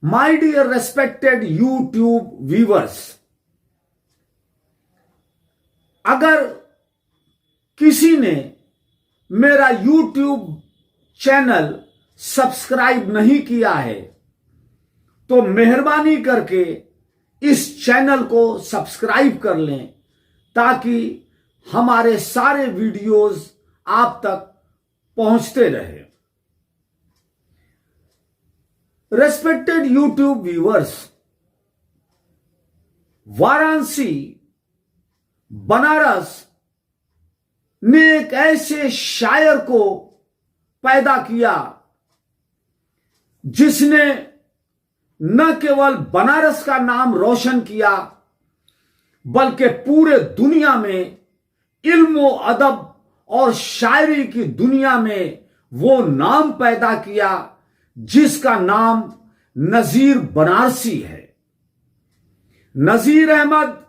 My dear respected YouTube viewers, अगर किसी ने मेरा यूट्यूब चैनल सब्सक्राइब नहीं किया है तो मेहरबानी करके इस चैनल को सब्सक्राइब कर लें ताकि हमारे सारे वीडियोस आप तक पहुंचते रहे। Respected YouTube viewers, Varanasi Banaras ने एक ऐसे शायर को पैदा किया जिसने न केवल बनारस का नाम रोशन किया बल्कि पूरे दुनिया में इल्म अदब और शायरी की दुनिया में वो नाम पैदा किया जिसका नाम नजीर बनारसी है। नजीर अहमद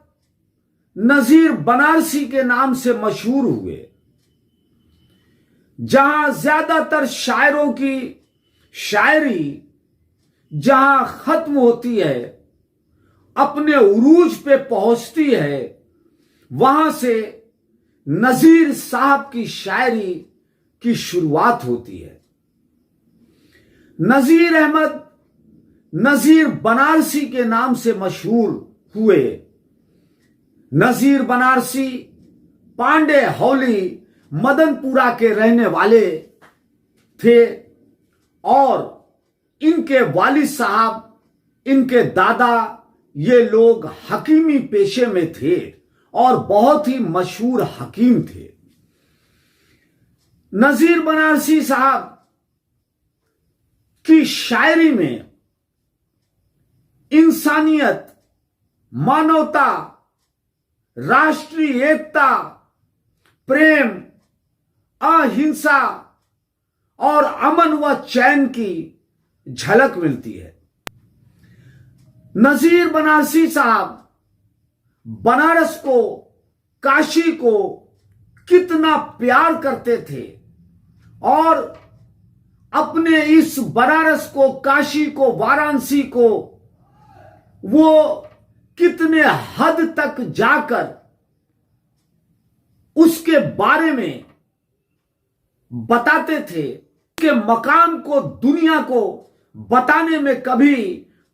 नजीर बनारसी के नाम से मशहूर हुए। जहां ज्यादातर शायरों की शायरी जहां खत्म होती है, अपने उरूज पे पहुंचती है, वहां से नजीर साहब की शायरी की शुरुआत होती है। नजीर अहमद नजीर बनारसी के नाम से मशहूर हुए। नजीर बनारसी पांडे हौली मदनपुरा के रहने वाले थे और इनके वालिद साहब, इनके दादा, ये लोग हकीमी पेशे में थे और बहुत ही मशहूर हकीम थे। नजीर बनारसी साहब की शायरी में इंसानियत, मानवता, राष्ट्रीय एकता, प्रेम, अहिंसा और अमन व चैन की झलक मिलती है। नजीर बनारसी साहब बनारस को, काशी को कितना प्यार करते थे और अपने इस बनारस को, काशी को, वाराणसी को वो कितने हद तक जाकर उसके बारे में बताते थे कि मकाम को, दुनिया को बताने में कभी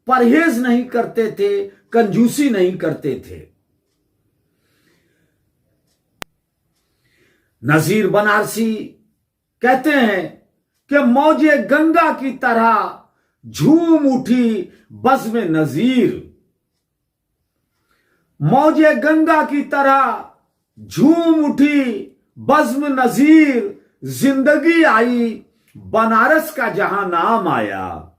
परहेज नहीं करते थे, कंजूसी नहीं करते थे। नजीर बनारसी कहते हैं कि मौजे गंगा की तरह झूम उठी बज़्म नजीर। मौजे गंगा की तरह झूम उठी बज़्म नजीर, जिंदगी आई बनारस का जहां नाम आया।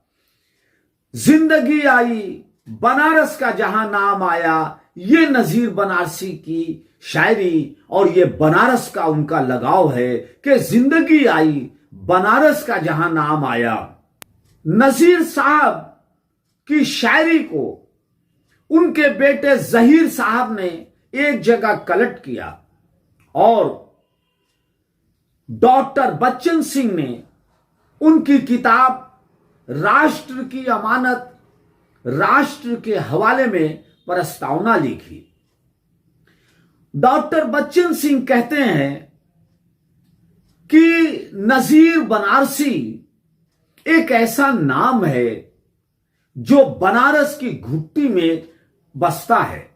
जिंदगी आई बनारस का जहां नाम आया। ये नजीर बनारसी की शायरी और ये बनारस का उनका लगाव है कि जिंदगी आई बनारस का जहां नाम आया। नजीर साहब की शायरी को उनके बेटे जहीर साहब ने एक जगह कलेक्ट किया और डॉक्टर बच्चन सिंह ने उनकी किताब राष्ट्र की अमानत, राष्ट्र के हवाले में प्रस्तावना लिखी। डॉक्टर बच्चन सिंह कहते हैं कि नजीर बनारसी एक ऐसा नाम है जो बनारस की घुट्टी में बसता है।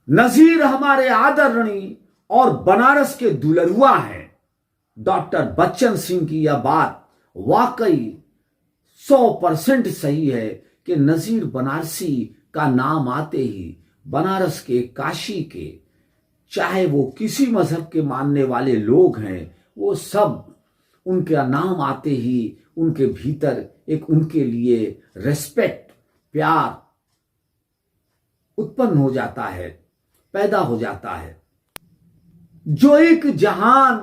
नजीर हमारे आदरणीय और बनारस के दुलरुआ हैं। डॉक्टर बच्चन सिंह की यह बात वाकई 100% सही है कि नजीर बनारसी का नाम आते ही बनारस के, काशी के, चाहे वो किसी मजहब के मानने वाले लोग हैं, वो सब उनका नाम आते ही उनके भीतर एक उनके लिए रेस्पेक्ट, प्यार उत्पन्न हो जाता है, पैदा हो जाता है। जो एक जहान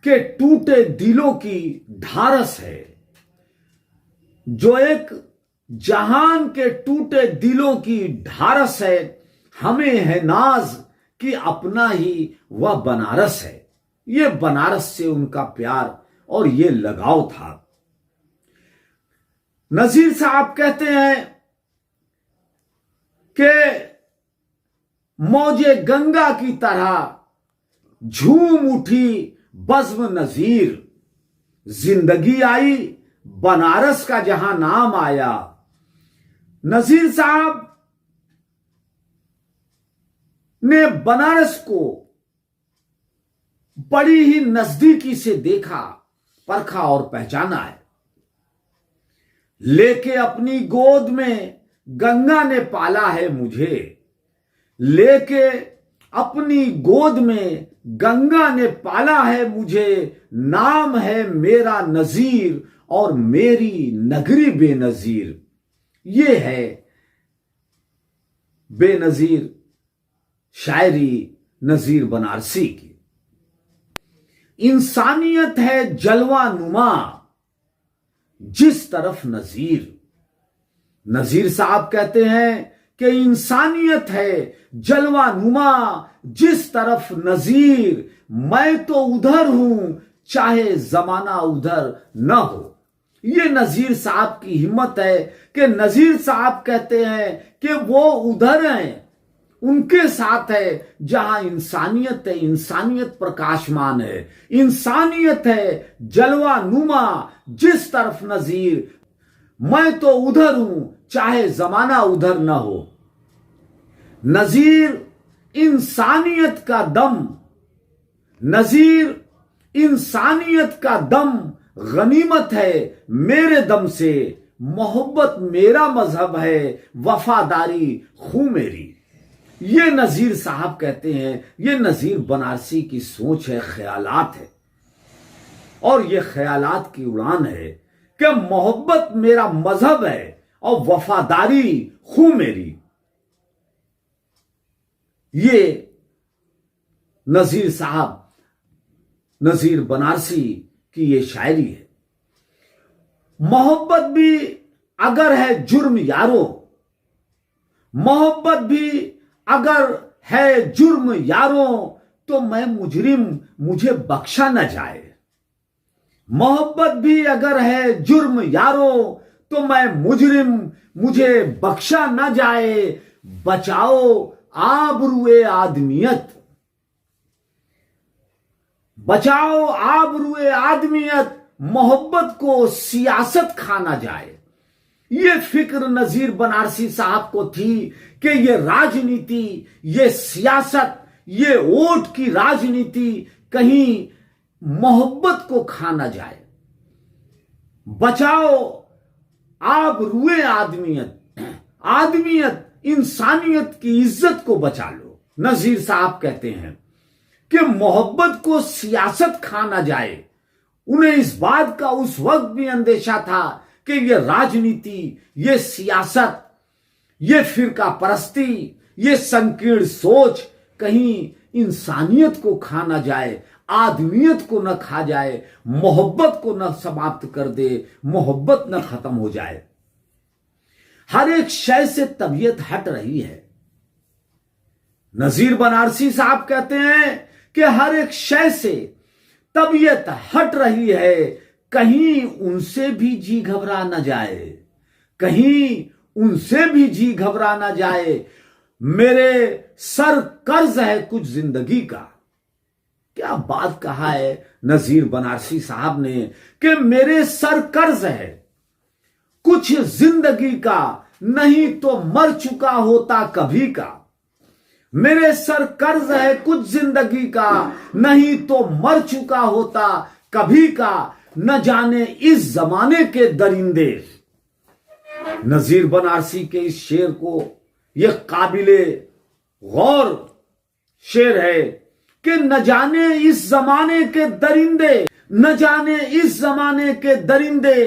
के टूटे दिलों की ढारस है, जो एक जहान के टूटे दिलों की ढारस है, हमें है नाज कि अपना ही वह बनारस है। ये बनारस से उनका प्यार और ये लगाव था। नजीर साहब कहते हैं कि मौजे गंगा की तरह झूम उठी बज़्म नजीर, जिंदगी आई बनारस का जहां नाम आया। नजीर साहब ने बनारस को बड़ी ही नजदीकी से देखा, परखा और पहचाना है। लेके अपनी गोद में गंगा ने पाला है मुझे, लेके अपनी गोद में गंगा ने पाला है मुझे। नाम है मेरा नजीर और मेरी नगरी बेनजीर। ये है बेनजीर शायरी नजीर बनारसी की। इंसानियत है जलवा नुमा जिस तरफ नजीर। नजीर साहब कहते हैं कि इंसानियत है जलवा नुमा जिस तरफ नजीर। मैं तो उधर हूं चाहे जमाना उधर न हो। ये नजीर साहब की हिम्मत है कि नजीर साहब कहते हैं कि वो उधर हैं, उनके साथ है जहां इंसानियत है, इंसानियत प्रकाशमान है, इंसानियत है जलवा नुमा जिस तरफ नजीर। मैं तो उधर हूं चाहे जमाना उधर न हो। नजीर इंसानियत का दम, नजीर इंसानियत का दम गनीमत है मेरे दम से। मोहब्बत मेरा मजहब है, वफादारी खू मेरी। ये नजीर साहब कहते हैं, ये नजीर बनारसी की सोच है, ख्यालात है। और ये ख्यालात की उड़ान है कि मोहब्बत मेरा मजहब है और वफादारी खू मेरी। ये नजीर साहब, नजीर बनारसी की ये शायरी है। मोहब्बत भी अगर है जुर्म यारो, मोहब्बत भी अगर है जुर्म यारो, तो मैं मुजरिम मुझे बख्शा न जाए। मोहब्बत भी अगर है जुर्म यारो, तो मैं मुजरिम मुझे बख्शा न जाए। बचाओ आबरूए आदमियत, बचाओ आबरूए आदमियत, मोहब्बत को सियासत खाना जाए। ये फिक्र नजीर बनारसी साहब को थी कि ये राजनीति, ये सियासत, ये वोट की राजनीति कहीं मोहब्बत को खाना जाए। बचाओ आबरूए आदमियत, आदमियत इंसानियत की इज्जत को बचा लो। नजीर साहब कहते हैं कि मोहब्बत को सियासत खाना जाए। उन्हें इस बात का उस वक्त भी अंदेशा था कि ये राजनीति, ये सियासत, ये फिरका परस्ती, ये संकीर्ण सोच कहीं इंसानियत को खाना जाए, आदमियत को न खा जाए, मोहब्बत को न समाप्त कर दे, मोहब्बत न खत्म हो जाए। हर एक शय से तबीयत हट रही है। नजीर बनारसी साहब कहते हैं कि हर एक शय से तबीयत हट रही है, कहीं उनसे भी जी घबरा न जाए, कहीं उनसे भी जी घबरा न जाए। मेरे सर कर्ज है कुछ जिंदगी का। क्या बात कहा है नजीर बनारसी साहब ने कि मेरे सर कर्ज है कुछ जिंदगी का, नहीं तो मर चुका होता कभी का। मेरे सर कर्ज है कुछ जिंदगी का, नहीं तो मर चुका होता कभी का। न जाने इस जमाने के दरिंदे। नजीर बनारसी के इस शेर को, यह काबिले गौर शेर है कि न जाने इस जमाने के दरिंदे, न जाने इस जमाने के दरिंदे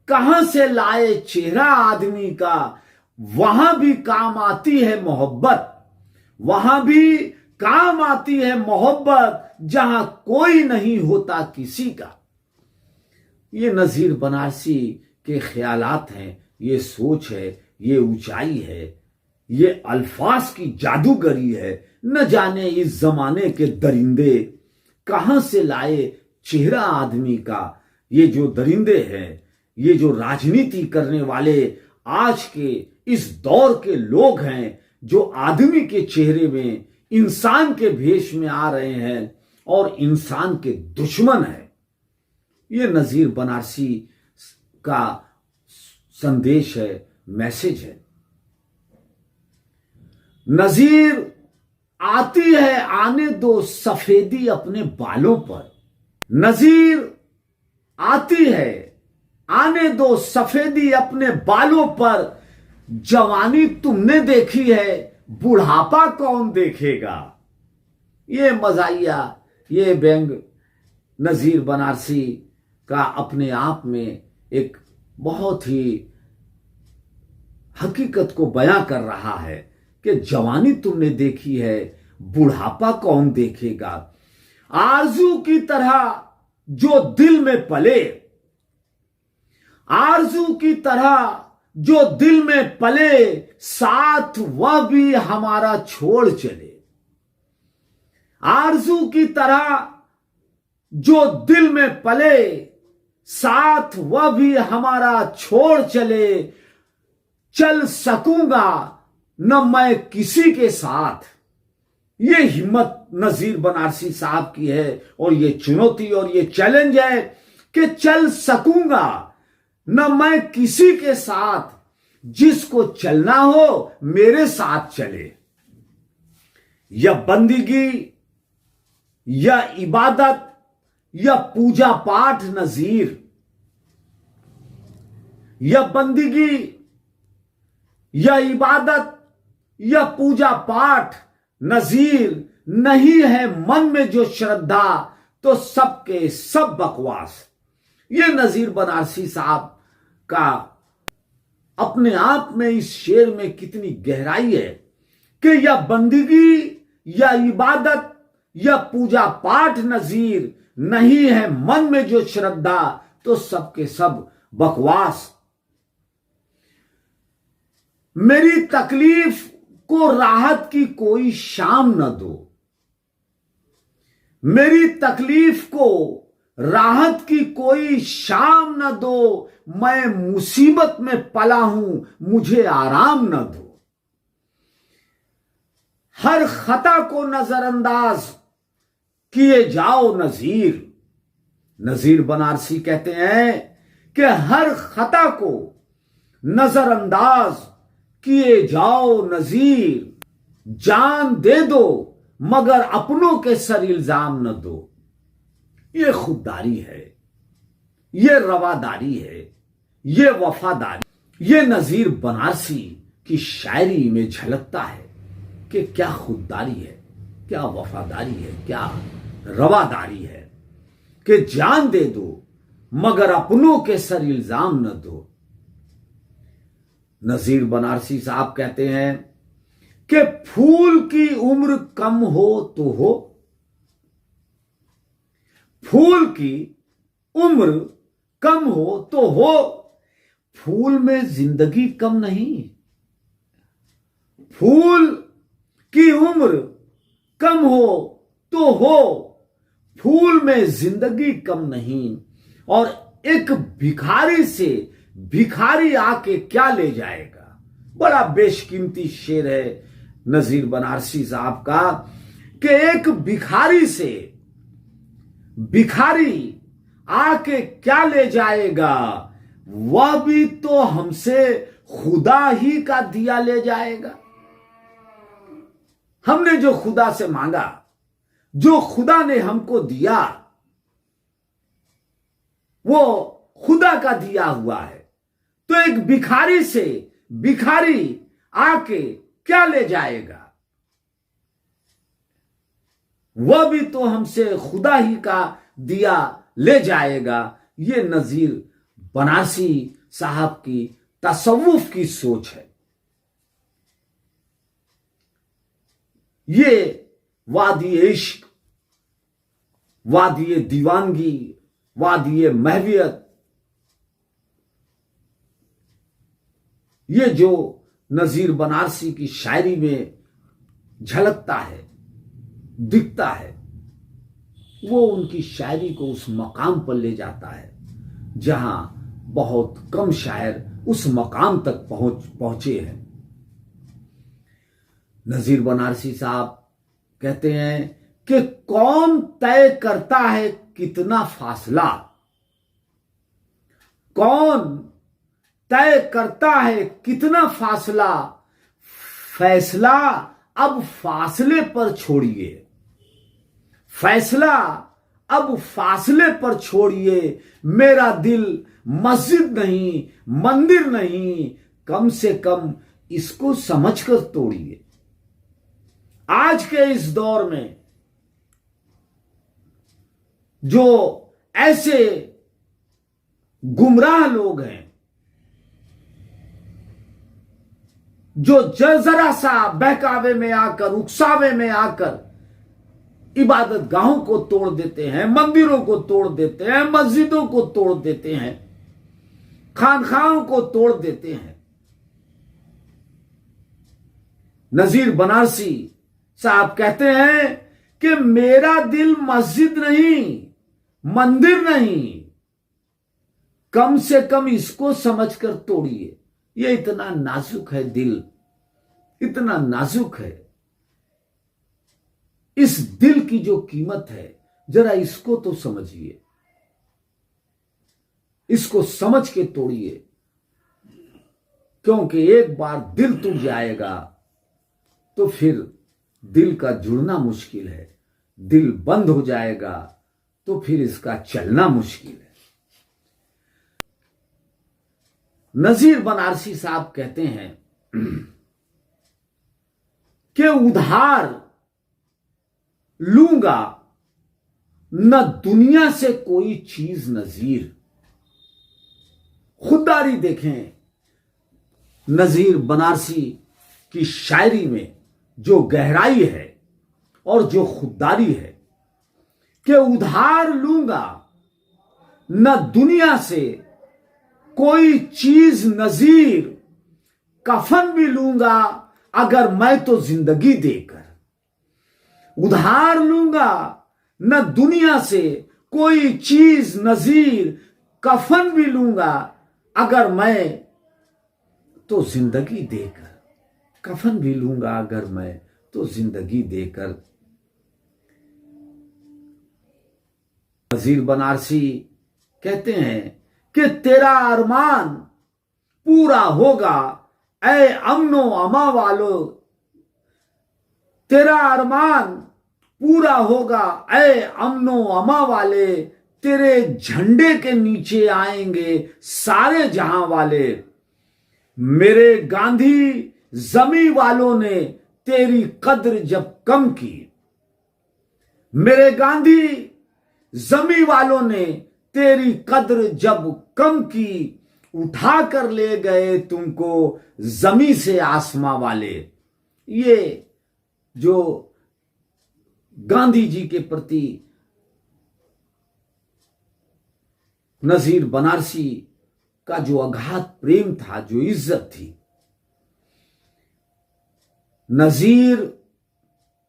कहां से लाए चेहरा आदमी का। वहां भी काम आती है मोहब्बत, वहां भी काम आती है मोहब्बत, जहां कोई नहीं होता किसी का। ये नजीर बनारसी के ख्यालात हैं, ये सोच है, ये ऊंचाई है, ये अल्फाज की जादूगरी है। न जाने इस जमाने के दरिंदे कहां से लाए चेहरा आदमी का। ये जो दरिंदे हैं, ये जो राजनीति करने वाले आज के इस दौर के लोग हैं, जो आदमी के चेहरे में इंसान के भेष में आ रहे हैं और इंसान के दुश्मन हैं। ये नजीर बनारसी का संदेश है, मैसेज है। नजीर आती है आने दो सफेदी अपने बालों पर, नजीर आती है आने दो सफेदी अपने बालों पर, जवानी तुमने देखी है बुढ़ापा कौन देखेगा। ये मजाहिया, ये व्यंग नजीर बनारसी का अपने आप में एक बहुत ही हकीकत को बयां कर रहा है कि जवानी तुमने देखी है बुढ़ापा कौन देखेगा। आरजू की तरह जो दिल में पले, आरजू की तरह जो दिल में पले, साथ वह भी हमारा छोड़ चले। आरजू की तरह जो दिल में पले, साथ वह भी हमारा छोड़ चले। चल सकूंगा न मैं किसी के साथ। ये हिम्मत नजीर बनारसी साहब की है और ये चुनौती और ये चैलेंज है कि चल सकूंगा न मैं किसी के साथ, जिसको चलना हो मेरे साथ चले। या बंदगी या इबादत या पूजा पाठ नजीर, या बंदगी या इबादत या पूजा पाठ नजीर, नहीं है मन में जो श्रद्धा तो सबके सब बकवास। ये नजीर बनारसी साहब का अपने आप में इस शेर में कितनी गहराई है कि या बंदगी या इबादत या पूजा पाठ नजीर, नहीं है मन में जो श्रद्धा तो सबके सब बकवास। मेरी तकलीफ को राहत की कोई शाम न दो, मेरी तकलीफ को राहत की कोई शाम न दो। मैं मुसीबत में पला हूं, मुझे आराम न दो। हर खता को नजरअंदाज किए जाओ नजीर। नजीर बनारसी कहते हैं कि हर खता को नजरअंदाज किए जाओ नजीर। जान दे दो मगर अपनों के सर इल्जाम न दो। ये खुददारी है, ये रवादारी है, ये वफादारी। ये नजीर बनारसी की शायरी में झलकता है कि क्या खुददारी है, क्या वफादारी है, क्या रवादारी है कि जान दे दो मगर अपनों के सर इल्जाम न दो। नजीर बनारसी साहब कहते हैं कि फूल की उम्र कम हो तो हो, फूल की उम्र कम हो तो हो, फूल में जिंदगी कम नहीं। फूल की उम्र कम हो तो हो, फूल में जिंदगी कम नहीं। और एक भिखारी से भिखारी आके क्या ले जाएगा। बड़ा बेशकीमती शेर है नजीर बनारसी साहब का कि एक भिखारी से भिखारी आके क्या ले जाएगा, वह भी तो हमसे खुदा ही का दिया ले जाएगा। हमने जो खुदा से मांगा, जो खुदा ने हमको दिया, वो खुदा का दिया हुआ है। तो एक भिखारी से भिखारी आके क्या ले जाएगा, वह भी तो हमसे खुदा ही का दिया ले जाएगा। ये नजीर बनारसी साहब की तसव्वुफ की सोच है। ये वादी इश्क, वादी दीवानगी, वादी महवियत, ये जो नजीर बनारसी की शायरी में झलकता है, दिखता है, वो उनकी शायरी को उस मकाम पर ले जाता है जहां बहुत कम शायर उस मकाम तक पहुंचे हैं। नजीर बनारसी साहब कहते हैं कि कौन तय करता है कितना फासला, कौन तय करता है कितना फासला, फैसला अब फासले पर छोड़िए, फैसला अब फासले पर छोड़िए, मेरा दिल मस्जिद नहीं मंदिर नहीं, कम से कम इसको समझकर तोड़िए। आज के इस दौर में जो ऐसे गुमराह लोग हैं, जो जरा सा बहकावे में आकर, उकसावे में आकर इबादत गाहों को तोड़ देते हैं, मंदिरों को तोड़ देते हैं, मस्जिदों को तोड़ देते हैं, खानखाहों को तोड़ देते हैं। नजीर बनारसी साहब कहते हैं कि मेरा दिल मस्जिद नहीं मंदिर नहीं, कम से कम इसको समझकर तोड़िए। ये इतना नाजुक है दिल, इतना नाजुक है। इस दिल की जो कीमत है जरा इसको तो समझिए, इसको समझ के तोड़िए, क्योंकि एक बार दिल टूट जाएगा तो फिर दिल का जुड़ना मुश्किल है, दिल बंद हो जाएगा तो फिर इसका चलना मुश्किल है। नजीर बनारसी साहब कहते हैं कि उधार लूंगा न दुनिया से कोई चीज नजीर। खुददारी देखें नजीर बनारसी की शायरी में जो गहराई है और जो खुददारी है कि उधार लूंगा न दुनिया से कोई चीज नजीर, कफन भी लूंगा अगर मैं तो जिंदगी देकर। उधार लूंगा न दुनिया से कोई चीज नजीर, कफन भी लूंगा अगर मैं तो जिंदगी देकर। कफन भी लूंगा अगर मैं तो जिंदगी देकर। नजीर बनारसी कहते हैं कि तेरा अरमान पूरा होगा ऐ अमनो अमा वालो, तेरा अरमान पूरा होगा ऐ अमनो अमा वाले, तेरे झंडे के नीचे आएंगे सारे जहां वाले। मेरे गांधी जमी वालों ने तेरी कद्र जब कम की, मेरे गांधी जमी वालों ने तेरी कद्र जब कम की, उठा कर ले गए तुमको जमी से आसमां वाले। ये जो गांधी जी के प्रति नजीर बनारसी का जो अगाध प्रेम था, जो इज्जत थी। नजीर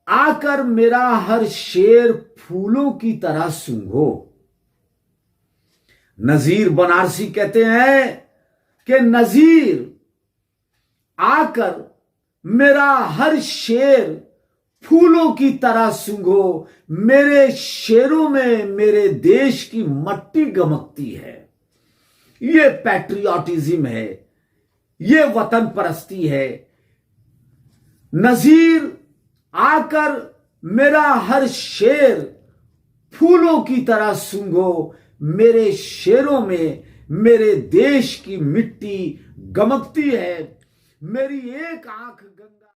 आकर मेरा हर शेर फूलों की तरह सूंघो। नजीर बनारसी कहते हैं कि नजीर आकर मेरा हर शेर फूलों की तरह सूंघो। मेरे शेरों में मेरे देश की मट्टी गमकती है। ये पैट्रियोटिज्म है, ये वतन परस्ती है। नजीर आकर मेरा हर शेर फूलों की तरह सूंघो। मेरे शेरों में मेरे देश की मिट्टी गमकती है। मेरी एक आंख गंगा